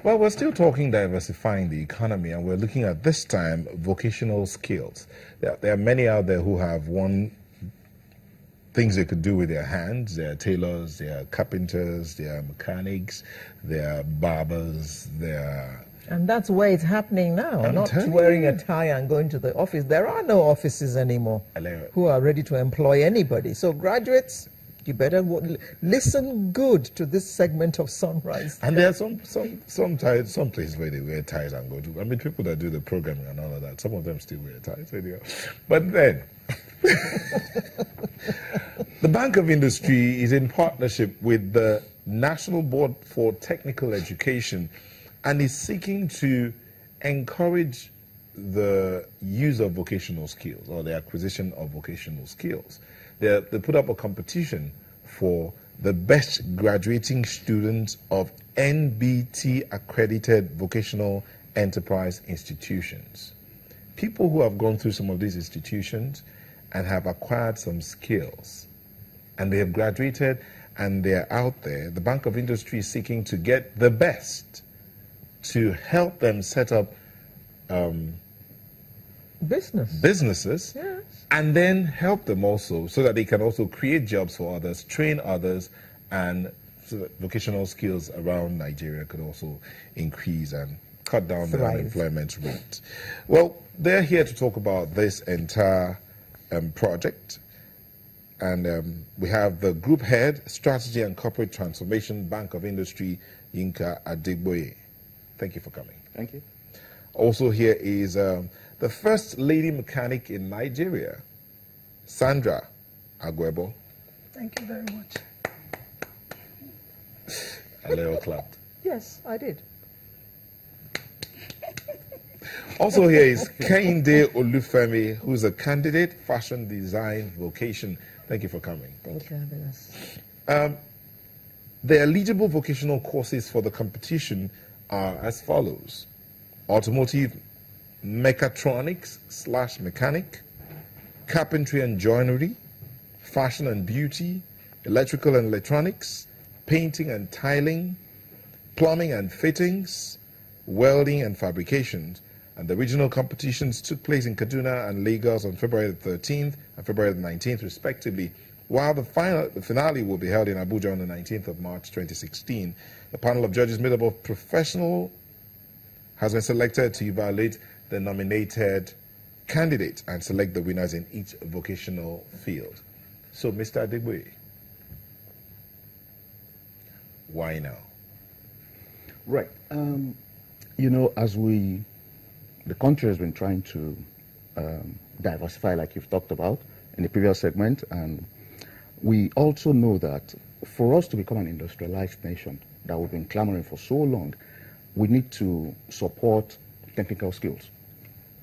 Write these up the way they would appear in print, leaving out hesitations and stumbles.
Well, we're still talking diversifying the economy, and we're looking at this time vocational skills. There are many out there who have things they could do with their hands. They are tailors, they are carpenters, they are mechanics, they are barbers, they are... And that's where it's happening now, not wearing a tie and going to the office. There are no offices anymore who are ready to employ anybody. So graduates, you better listen good to this segment of Sunrise. And there are some places where they wear ties and go to. I mean, people that do the programming and all of that, some of them still wear ties anyway. But then, the Bank of Industry is in partnership with the National Board for Technical Education and is seeking to encourage the use of vocational skills or the acquisition of vocational skills. They put up a competition for the best graduating students of NBT-accredited vocational enterprise institutions. People who have gone through some of these institutions and have acquired some skills, and they have graduated and they're out there. The Bank of Industry is seeking to get the best to help them set up businesses, yes, and then help them also so that they can also create jobs for others, train others, and so that vocational skills around Nigeria could also increase and cut down the unemployment rate. Well, they're here to talk about this entire project. And we have the Group Head, Strategy and Corporate Transformation, Bank of Industry, Yinka Adegboye. Thank you for coming. Thank you. Also here is the first lady mechanic in Nigeria, Sandra Agwebo. Thank you very much. Aleo clapped. Yes, I did. Also here is Kehinde Olufemi, who's a candidate, fashion design vocation. Thank you for coming. Thank you for having us. The eligible vocational courses for the competition are as follows: automotive mechatronics/mechanic, carpentry and joinery, fashion and beauty, electrical and electronics, painting and tiling, plumbing and fittings, welding and fabrications. And the regional competitions took place in Kaduna and Lagos on February the 13th and February the 19th, respectively, while the finale will be held in Abuja on the 19th of March 2016. The panel of judges made up of professional has been selected to evaluate the nominated candidates and select the winners in each vocational field. So, Mr. Adegboye, why now? Right. You know, as the country has been trying to diversify, like you've talked about in the previous segment, and we also know that for us to become an industrialized nation that we've been clamoring for so long, we need to support technical skills,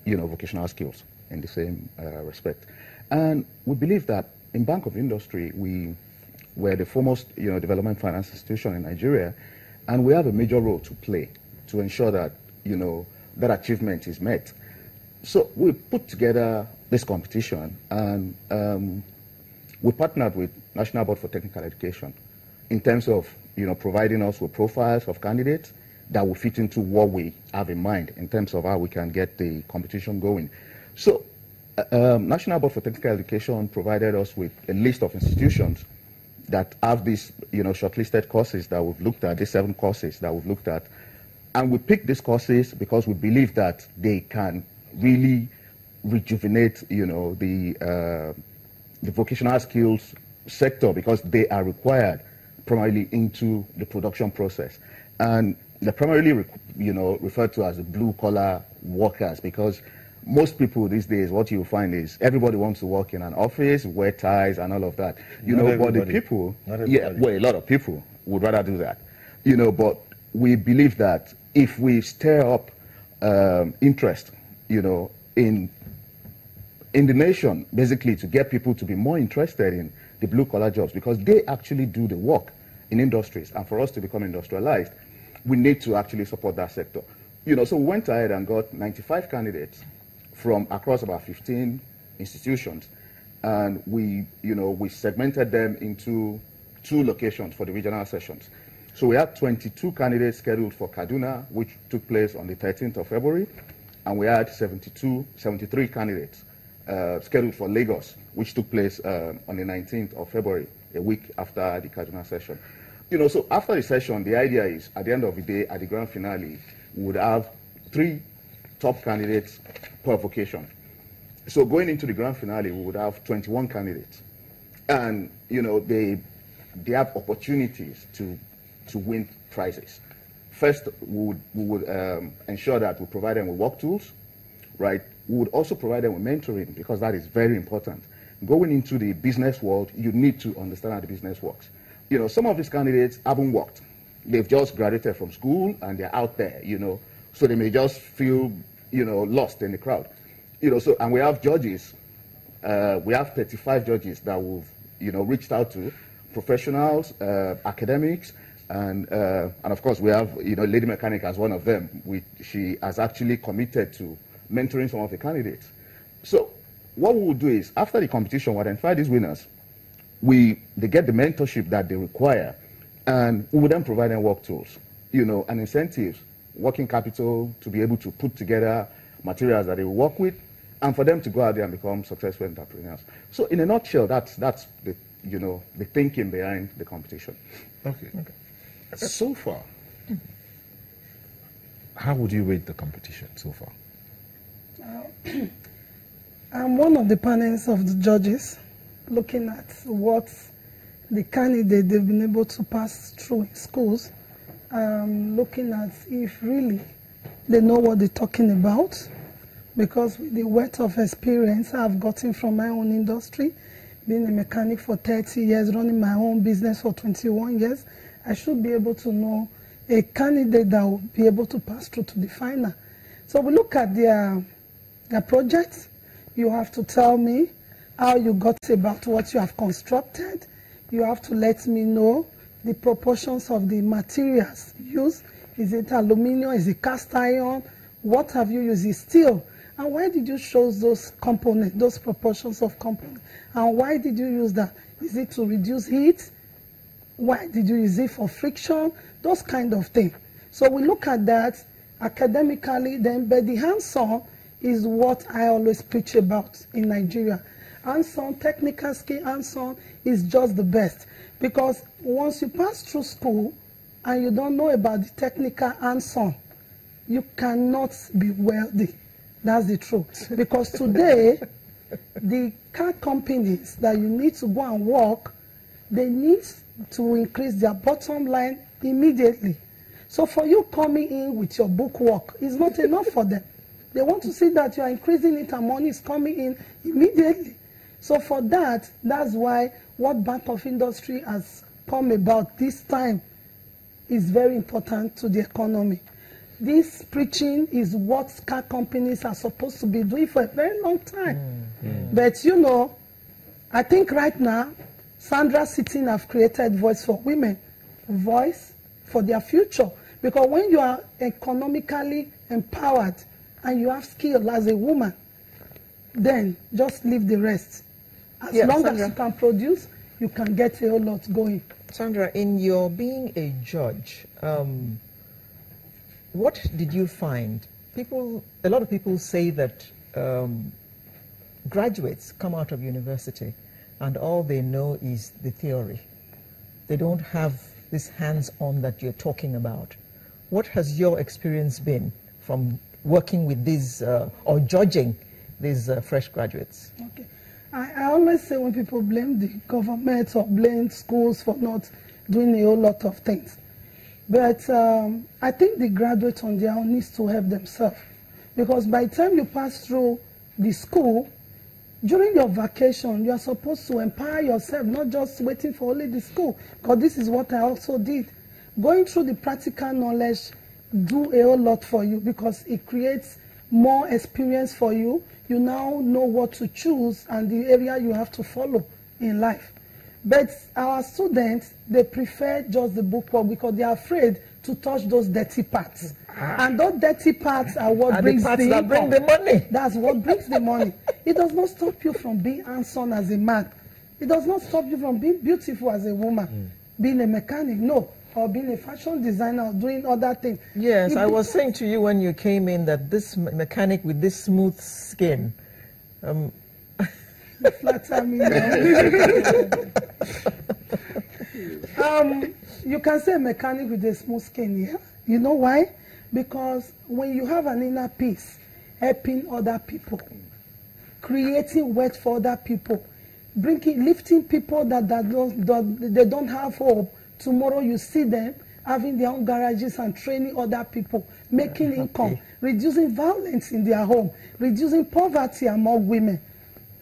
you know, vocational skills in the same respect. And we believe that in Bank of Industry, we're the foremost, you know, development finance institution in Nigeria, and we have a major role to play to ensure that, you know, that achievement is met. So we put together this competition, and we partnered with National Board for Technical Education in terms of, you know, providing us with profiles of candidates that will fit into what we have in mind in terms of how we can get the competition going. So National Board for Technical Education provided us with a list of institutions that have these, you know, shortlisted courses that we've looked at, these 7 courses that we've looked at. And we picked these courses because we believe that they can really rejuvenate, you know, the vocational skills sector, because they are required primarily into the production process. And they're primarily, you know, referred to as the blue-collar workers, because most people these days, what you find is everybody wants to work in an office, wear ties and all of that. You know, but the people, yeah, well, a lot of people would rather do that. You know, but we believe that if we stir up interest, you know, in the nation, basically to get people to be more interested in the blue-collar jobs, because they actually do the work in industries, and for us to become industrialized, we need to actually support that sector. You know, so we went ahead and got 95 candidates from across about 15 institutions, and we, you know, we segmented them into 2 locations for the regional sessions. So we had 22 candidates scheduled for Kaduna, which took place on the 13th of February, and we had 73 candidates scheduled for Lagos, which took place on the 19th of February, a week after the Kaduna session. You know, so after the session, the idea is, at the end of the day, at the grand finale, we would have 3 top candidates per vocation. So going into the grand finale, we would have 21 candidates. And, you know, they have opportunities to win prizes. First, we would ensure that we provide them with work tools, right? We would also provide them with mentoring, because that is very important. Going into the business world, you need to understand how the business works. You know, some of these candidates haven't worked. They've just graduated from school and they're out there, you know, so they may just feel, you know, lost in the crowd. You know, so, and we have judges, we have 35 judges that we've, you know, reached out to, professionals, academics, and of course we have, you know, Lady Mechanic as one of them. She has actually committed to mentoring some of the candidates. So what we will do is, after the competition, we identify these winners. They get the mentorship that they require, and we will then provide them work tools, you know, and incentives, working capital to be able to put together materials that they will work with, and for them to go out there and become successful entrepreneurs. So in a nutshell, that's the, you know, the thinking behind the competition. Okay. So far, how would you rate the competition so far? I'm one of the panels of the judges, looking at what the candidate they've been able to pass through in schools, looking at if really they know what they're talking about, because with the wealth of experience I've gotten from my own industry, being a mechanic for 30 years, running my own business for 21 years, I should be able to know a candidate that will be able to pass through to the final. So we look at their projects. You have to tell me how you got about what you have constructed. You have to let me know the proportions of the materials used. Is it aluminum? Is it cast iron? What have you used? Is it steel? And why did you choose those components, those proportions of components? And why did you use that? Is it to reduce heat? Why did you use it for friction? Those kind of things. So we look at that academically, then, but the hands-on is what I always preach about in Nigeria. Hands-on, technical skill, hands-on is just the best. Because once you pass through school and you don't know about the technical hands-on, you cannot be wealthy. That's the truth. Because today, the car companies that you need to go and work, they need to increase their bottom line immediately. So for you coming in with your book work is not enough for them. They want to see that you are increasing it and money is coming in immediately. So for that, that's why what Bank of Industry has come about this time is very important to the economy. This preaching is what car companies are supposed to be doing for a very long time. But you know, I think right now, Sandra Sitting have created Voice for Women, voice for their future. Because when you are economically empowered and you have skill as a woman, then just leave the rest. As long Sandra, as you can produce, you can get a whole lot going. Sandra, in your being a judge, what did you find? A lot of people say that graduates come out of university and all they know is the theory. They don't have this hands-on that you're talking about. What has your experience been from working with these or judging these fresh graduates? Okay. I always say when people blame the government or blame schools for not doing a whole lot of things. But I think the graduates on their own needs to help themselves. Because by the time you pass through the school, during your vacation, you are supposed to empower yourself, not just waiting for only the school. Because this is what I also did. Going through the practical knowledge do a whole lot for you because it creates more experience for you. You now know what to choose and the area you have to follow in life. But our students, they prefer just the book work because they are afraid to touch those dirty parts. And those dirty parts are what brings the income. That bring the money. That's what brings the money. It does not stop you from being handsome as a man. It does not stop you from being beautiful as a woman, being a mechanic. No. or being a fashion designer or doing other things. Yes, I was saying to you when you came in that this mechanic with this smooth skin. Flatter me. You can say a mechanic with a smooth skin, yeah? You know why? Because when you have an inner peace, helping other people, creating wealth for other people, lifting people that they don't have hope. Tomorrow you see them having their own garages and training other people, making income, reducing violence in their home, reducing poverty among women.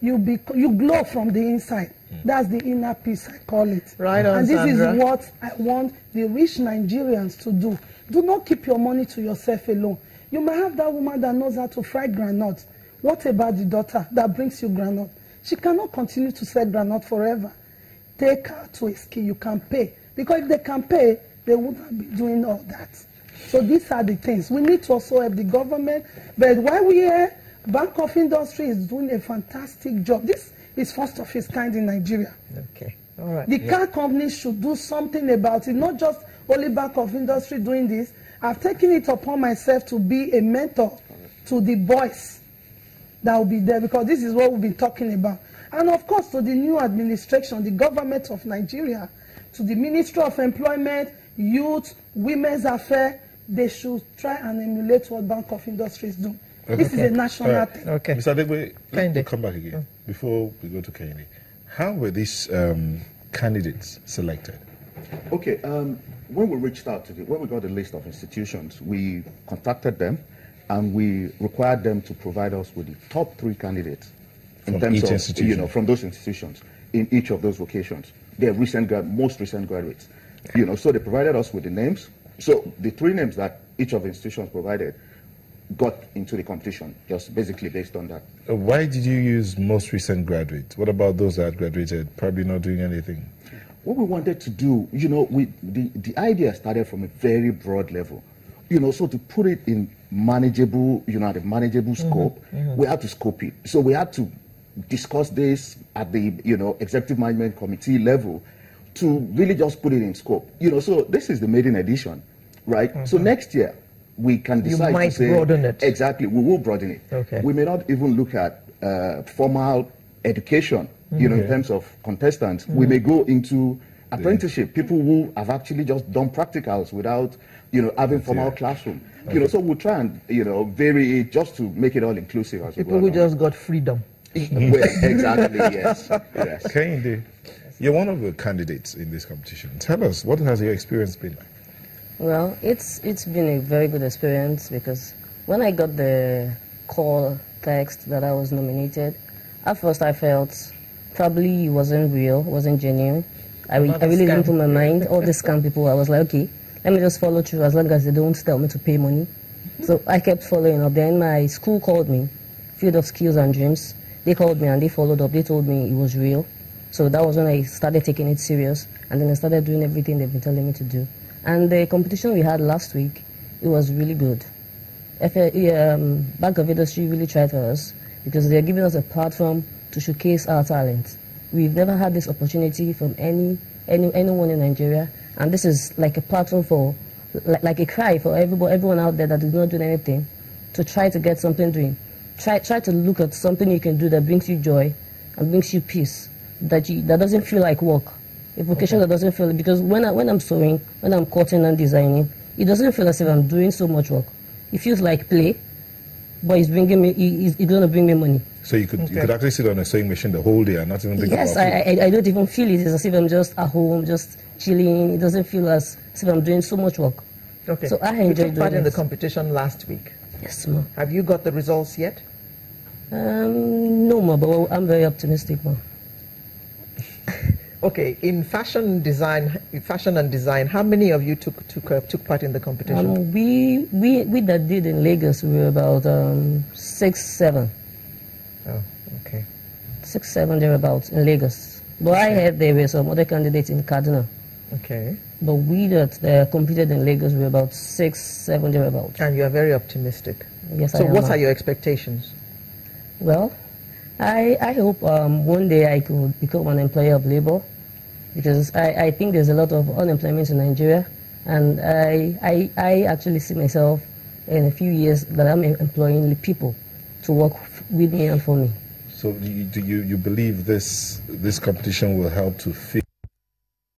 You glow from the inside. That's the inner peace, I call it. Right on, and this Sandra. is what I want the rich Nigerians to do. Do not keep your money to yourself alone. You might have that woman that knows how to fry groundnuts. What about the daughter that brings you groundnut? She cannot continue to sell groundnut forever. Take her to a skill you can pay. Because if they can pay, they wouldn't be doing all that. So these are the things. We need to also help the government. But while we're here, Bank of Industry is doing a fantastic job. This is first of its kind in Nigeria. Okay, all right. The car companies should do something about it, not just only Bank of Industry doing this. I've taken it upon myself to be a mentor to the boys that will be there, because this is what we've been talking about. And of course, to the new administration, the government of Nigeria, to the Ministry of Employment, Youth, Women's Affairs, they should try and emulate what Bank of Industry is doing. Okay. This is a national thing. Okay. Mr. Adegbe, let me come back again before we go to Kehinde. How were these candidates selected? Okay, when we reached out when we got the list of institutions, we contacted them and we required them to provide us with the top 3 candidates in terms of, from those institutions in each of those vocations. Their most recent graduates. So they provided us with the names. So the 3 names that each of the institutions provided got into the competition, just basically based on that. Why did you use most recent graduates? What about those that graduated, probably not doing anything? What we wanted to do, the idea started from a very broad level. So to put it in manageable, at a manageable scope, we had to scope it. So we had to discuss this at the, executive management committee level to really just put it in scope. So this is the maiden edition, right? So next year, we can decide you might to say, broaden it. Exactly, we will broaden it. Okay. We may not even look at formal education, in terms of contestants. We may go into apprenticeship, people who have actually just done practicals without, having formal classroom. So we'll try and, vary it just to make it all inclusive as people who just got freedom. Exactly, yes. Kehinde, you're one of the candidates in this competition. Tell us, what has your experience been like? Well, it's been a very good experience, because when I got the call text that I was nominated, at first I felt probably it wasn't real, wasn't genuine. I really didn't put my mind. All the scam people, I was like, okay, let me just follow through as long as they don't tell me to pay money. So I kept following up. Then my school called me, Field of Skills and Dreams. They called me and they followed up. They told me it was real. So that was when I started taking it serious. And then I started doing everything they've been telling me to do. And the competition we had last week, it was really good. Bank of Industry really tried for us, because they're giving us a platform to showcase our talent. We've never had this opportunity from anyone in Nigeria, and this is like a platform for, like a cry for everyone out there that is not doing anything, to try to get something doing. Try to look at something you can do that brings you joy and brings you peace, that doesn't feel like work. A vocation that doesn't feel, because when I'm sewing, when I'm cutting and designing, it doesn't feel as if I'm doing so much work. It feels like play, but it's bringing me, it's going to bring me money. So you could actually sit on a sewing machine the whole day and not even think about it? Yes, I don't even feel it. It's as if I'm just at home, just chilling. It doesn't feel as if I'm doing so much work. Okay. So I enjoy doing it. You took part in the competition last week. Yes, ma'am. Have you got the results yet? No, ma'am, but I'm very optimistic, ma'am. Okay, in fashion and design, how many of you took part in the competition? We that did in Lagos, we were about 6, 7. Oh, okay. 6, 7 thereabouts in Lagos. But I heard there were some other candidates in Kaduna. Okay. But we that competed in Lagos were about 6, 7 thereabouts. And you are very optimistic. Yes, I am. So what are your expectations? Well, I hope one day I could become an employer of labor, because I think there's a lot of unemployment in Nigeria, And I actually see myself in a few years that I'm employing the people to work with me and for me. So do you believe this competition will help to fill